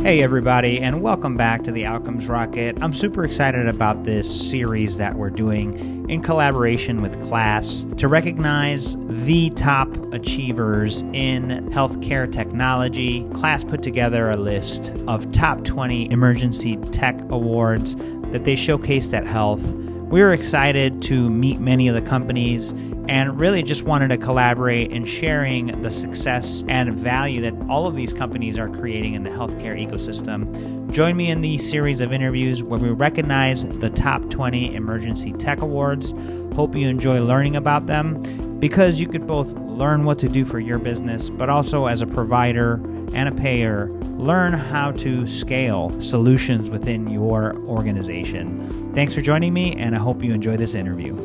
Hey everybody, and welcome back to the Outcomes Rocket. I'm super excited about this series that we're doing in collaboration with CLASS to recognize the top achievers in healthcare technology. CLASS put together a list of top 20 emergency tech awards that they showcased at Health. We were excited to meet many of the companies and really just wanted to collaborate in sharing the success and value that all of these companies are creating in the healthcare ecosystem. Join me in these series of interviews where we recognize the top 20 emergency tech awards. Hope you enjoy learning about them because you could both learn what to do for your business, but also as a provider and a payer, learn how to scale solutions within your organization. Thanks for joining me, and I hope you enjoy this interview.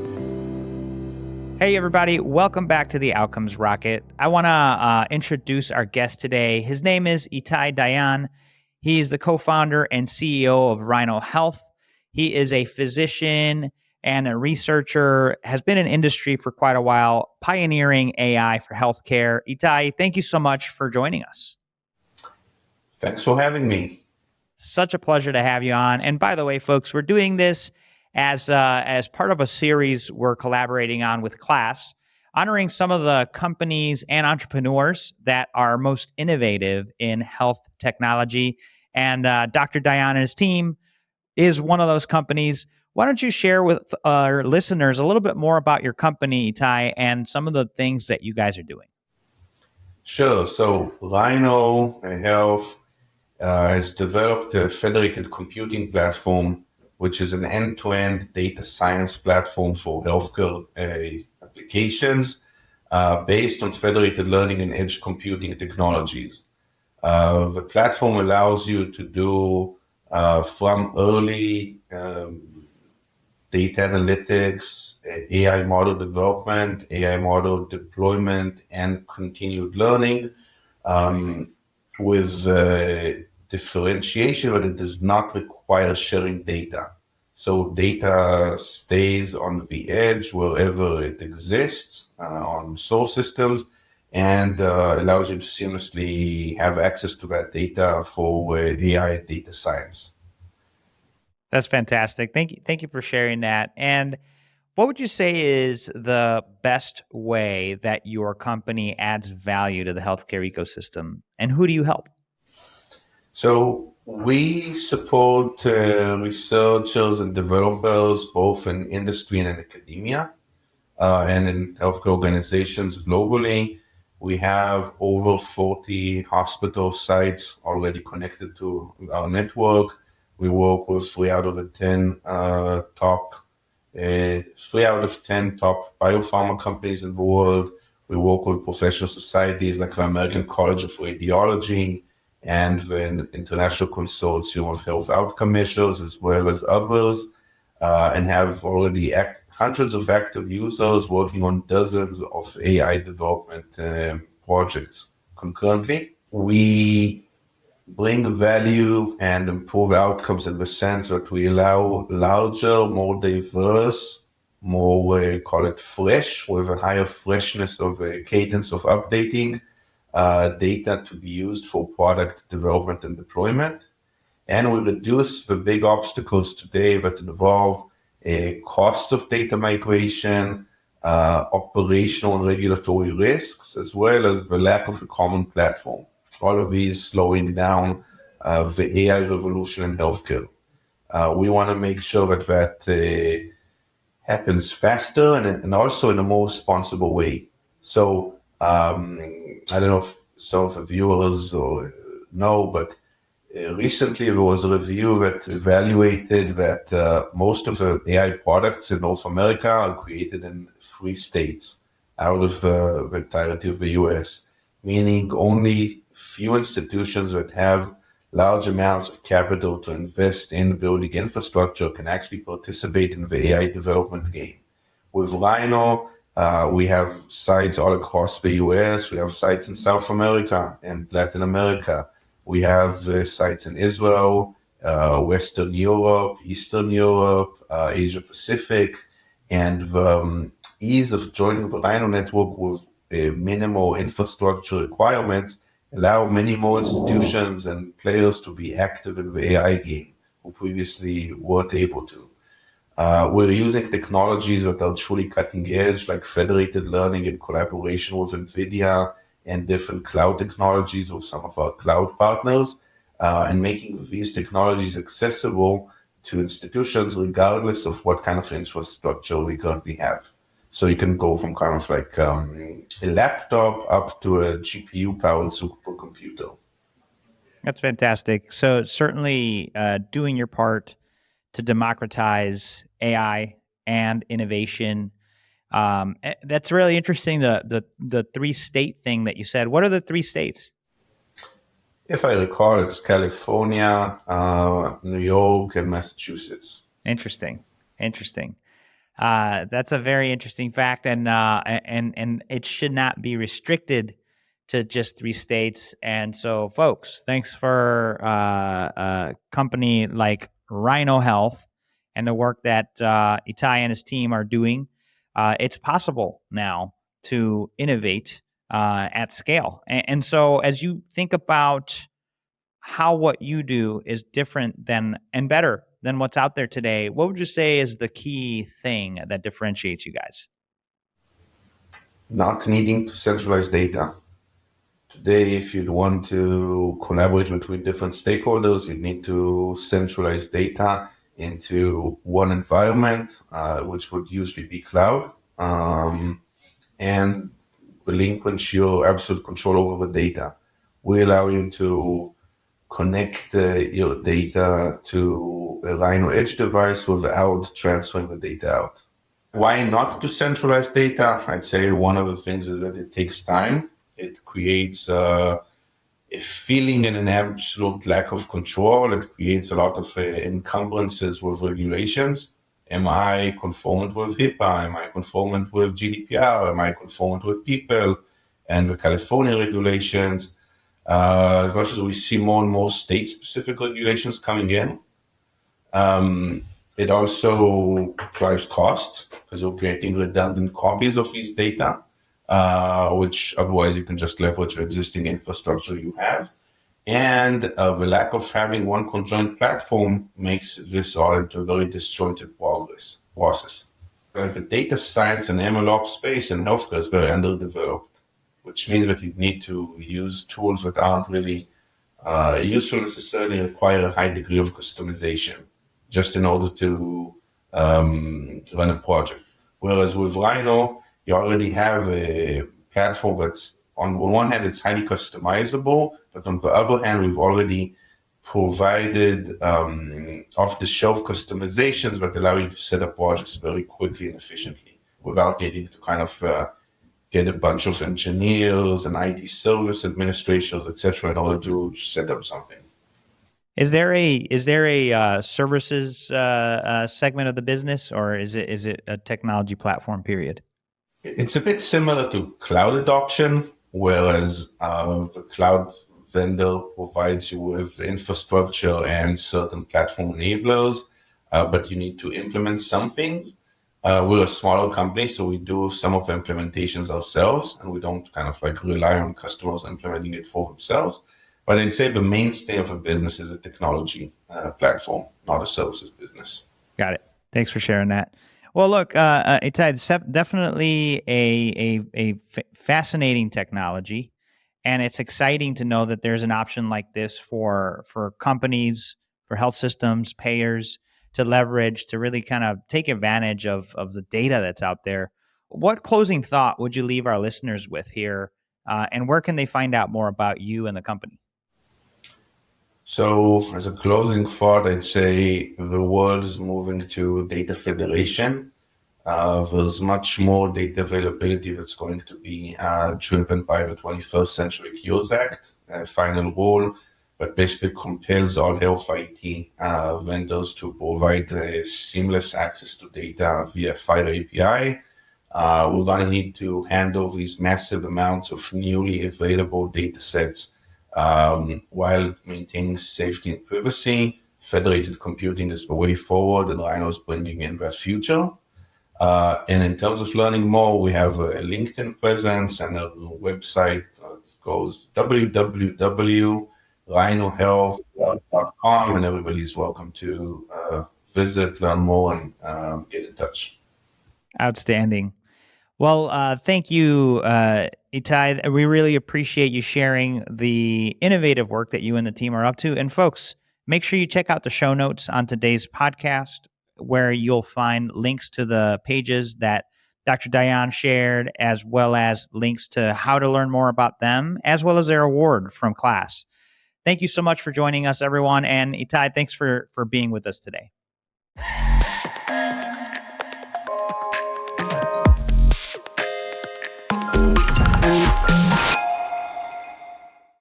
Hey everybody, welcome back to the Outcomes Rocket. I want to introduce our guest today. His name is Ittai Dayan. He is the co-founder and CEO of Rhino Health. He is a physician and a researcher, has been in industry for quite a while, pioneering AI for healthcare. Ittai, thank you so much for joining us. Thanks for having me. Such a pleasure to have you on. And by the way, folks, we're doing this as part of a series we're collaborating on with CLASS, honoring some of the companies and entrepreneurs that are most innovative in health technology. And Dr. Dayan and his team is one of those companies. Why don't you share with our listeners a little bit more about your company, Ittai, and some of the things that you guys are doing? Sure. So Rhino Health has developed a federated computing platform, which is an end-to-end data science platform for healthcare applications based on federated learning and edge computing technologies. The platform allows you to do from early data analytics, AI model development, AI model deployment, and continued learning with differentiation, but it does not require sharing data. So data stays on the edge wherever it exists on source systems and allows you to seamlessly have access to that data for AI and data science. That's fantastic. Thank you for sharing that. And what would you say is the best way that your company adds value to the healthcare ecosystem, and who do you help? So we support researchers and developers both in industry and in academia and in healthcare organizations globally. We have over 40 hospital sites already connected to our network. We work with 3 out of 10 top biopharma companies in the world. We work with professional societies like the American College of Radiology and the International Consortium of Health Outcome Measures, as well as others, and have already hundreds of active users working on dozens of AI development projects concurrently. We bring value and improve outcomes in the sense that we allow larger, more diverse, more, call it fresh, with a higher freshness of a cadence of updating data to be used for product development and deployment. And we reduce the big obstacles today that involve costs of data migration, operational and regulatory risks, as well as the lack of a common platform. All of these slowing down the AI revolution in healthcare. We want to make sure that happens faster and also in a more responsible way. So I don't know if some of the viewers know, but recently there was a review that evaluated that most of the AI products in North America are created in 3 states out of the entirety of the US, meaning only few institutions that have large amounts of capital to invest in building infrastructure can actually participate in the AI development game. With Rhino, we have sites all across the US. We have sites in South America and Latin America. We have sites in Israel, Western Europe, Eastern Europe, Asia Pacific, and the ease of joining the Rhino network with minimal infrastructure requirements allow many more institutions and players to be active in the AI game who previously weren't able to. We're using technologies that are truly cutting edge, like federated learning in collaboration with NVIDIA and different cloud technologies with some of our cloud partners, and making these technologies accessible to institutions regardless of what kind of infrastructure we currently have. So you can go from kind of like a laptop up to a GPU-powered supercomputer. That's fantastic. So certainly doing your part to democratize AI and innovation. That's really interesting. The three state thing that you said. What are the three states? If I recall, it's California, New York, and Massachusetts. Interesting. Interesting. That's a very interesting fact, and it should not be restricted to just three states. And so, folks, thanks for a company like Rhino Health and the work that Ittai and his team are doing. It's possible now to innovate at scale. And so, as you think about how what you do is different than and better than what's out there today, what would you say is the key thing that differentiates you guys? Not needing to centralize data. Today, if you'd want to collaborate between different stakeholders, you need to centralize data into one environment, which would usually be cloud, and relinquish your absolute control over the data. We allow you to connect your data to a Rhino Edge device without transferring the data out. Why not to centralize data? I'd say one of the things is that it takes time. It creates a feeling and an absolute lack of control. It creates a lot of encumbrances with regulations. Am I conformant with HIPAA? Am I conformant with GDPR? Am I conformant with people and the California regulations? As much as we see more and more state-specific regulations coming in, it also drives costs because you're creating redundant copies of these data, which otherwise you can just leverage the existing infrastructure you have. And the lack of having one conjoined platform makes this all into a very disjointed process. The data science and MLOps space in healthcare is very underdeveloped, which means that you need to use tools that aren't really useful necessarily, require a high degree of customization just in order to run a project. Whereas with Rhino, you already have a platform that's on one hand, it's highly customizable, but on the other hand, we've already provided off-the-shelf customizations that allow you to set up projects very quickly and efficiently without needing to kind of get a bunch of engineers and IT service administrators, etc., in order to set up something. Is there a services segment of the business, or is it a technology platform? Period. It's a bit similar to cloud adoption, whereas the cloud vendor provides you with infrastructure and certain platform enablers, but you need to implement something. We're a smaller company, so we do some of the implementations ourselves, and we don't kind of like rely on customers implementing it for themselves. But I'd say the mainstay of a business is a technology platform, not a services business. Got it. Thanks for sharing that. Well, look, it's definitely a fascinating technology, and it's exciting to know that there's an option like this for companies, for health systems, payers to leverage, to really kind of take advantage of the data that's out there. What closing thought would you leave our listeners with here, and where can they find out more about you and the company? So as a closing thought, I'd say the world is moving to data federation. There's much more data availability that's going to be driven by the 21st Century Cures Act, final rule, that basically compels all health IT vendors to provide seamless access to data via FHIR API. We're going to need to handle these massive amounts of newly available data sets while maintaining safety and privacy. Federated computing is the way forward, and Rhino is bringing in that future. And in terms of learning more, we have a LinkedIn presence and a website it goes www.rhinohealth.com, and everybody's welcome to visit, learn more, and get in touch. Outstanding. Well, thank you, Ittai. We really appreciate you sharing the innovative work that you and the team are up to. And folks, make sure you check out the show notes on today's podcast, where you'll find links to the pages that Dr. Dayan shared, as well as links to how to learn more about them, as well as their award from class. Thank you so much for joining us, everyone. And Ittai, thanks for being with us today.